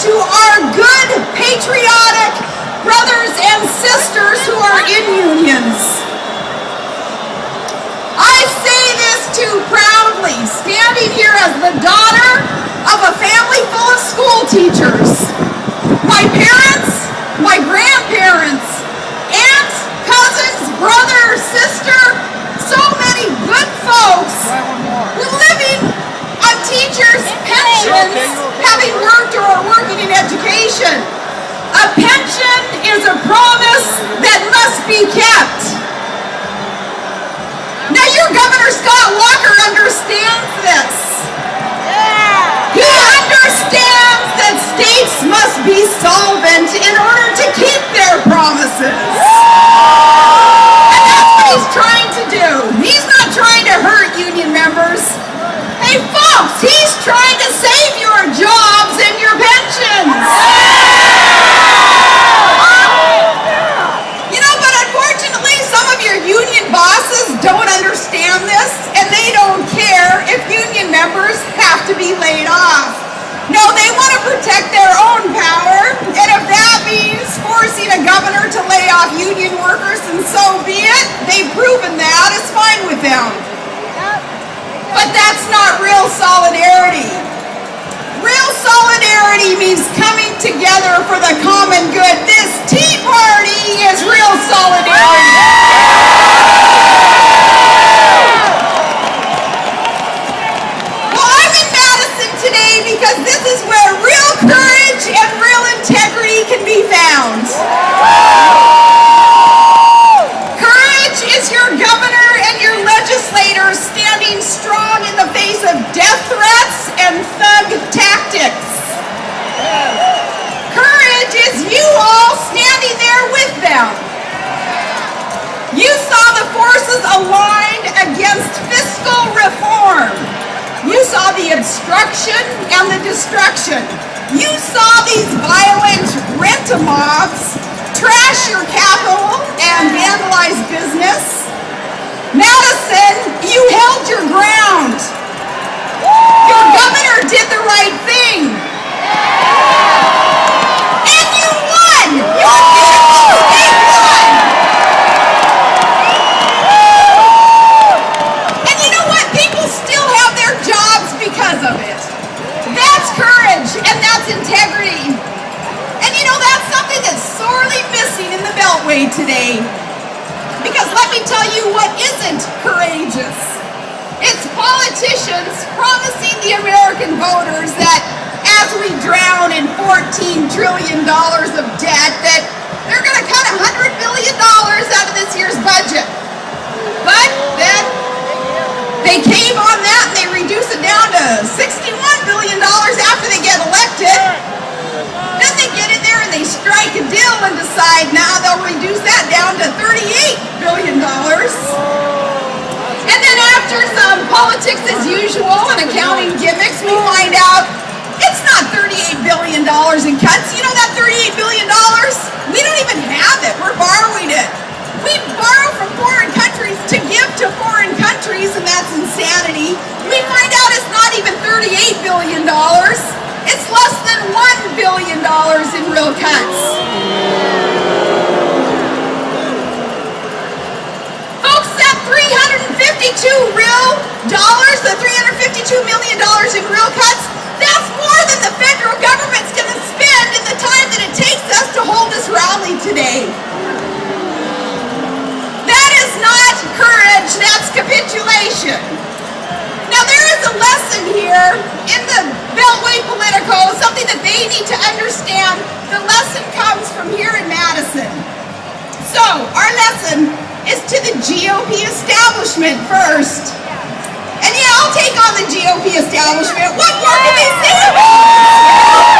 to our good, patriotic brothers and sisters who are in unions. I say this too proudly, standing here as the daughter of a family full of school teachers. My parents, my grandparents, aunt, cousins, brother, sister, so many good folks were living on teachers' pensions, having worked or are working in education. A pension is a promise that must be kept. Now your Governor Scott Walker understands this. He understands that states must be solvent in order to keep their promises. And that's what he's trying to do. He's not trying to hurt union members. Hey folks, he's trying to save your jobs and your pensions. You know, but unfortunately, some of your union bosses don't understand this, and they don't care if union members have to be laid off. No, they want to protect their own power, and if that means forcing a governor to lay off union workers, then so be it. They've proven that. It's fine with them. But that's not real solidarity. Real solidarity means coming together for the common good. This Tea Party is real solidarity. Well, I'm in Madison today because this is where real courage and real integrity can be found. Courage is your governor and your legislators standing strong in the face of death threats and thug tactics. Courage is you all standing there with them. You saw the forces aligned against fiscal reform. You saw the obstruction and the destruction. You saw these violent rent-a-mobs trash your capital and vandalize business. Madison, you held your ground. Your governor did the right thing. And you won! Your beautiful state won! And you know what? People still have their jobs because of it. That's courage and that's integrity. And you know, that's something that's sorely missing in the Beltway today. Because let me tell you what isn't courageous. It's politicians promising the American voters that as we drown in $14 trillion of debt, that they're going to cut $100 billion out of this year's budget. But then they cave on that and they reduce it down to $61 billion after they get elected. Then they get in there and they strike a deal and decide now they'll reduce that down to $38 billion. And then after some politics as usual and accounting gimmicks, we find out it's not $38 billion in cuts. You know that $38 billion? We don't even have it. We're borrowing it. We borrow from foreign countries to give to foreign countries, and that's insanity. We find out it's not even $38 billion. It's less than $1 billion in real cuts. Folks, that $352 million in real cuts, that's more than the federal government's going to spend in the time that it takes us to hold this rally today. That is not courage, that's capitulation. Now there is a lesson here in the Beltway Politico, something that they need to understand. The lesson comes from here in Madison. So, our lesson is to the GOP establishment first. And yeah, I'll take on the GOP establishment. What more can they say about it?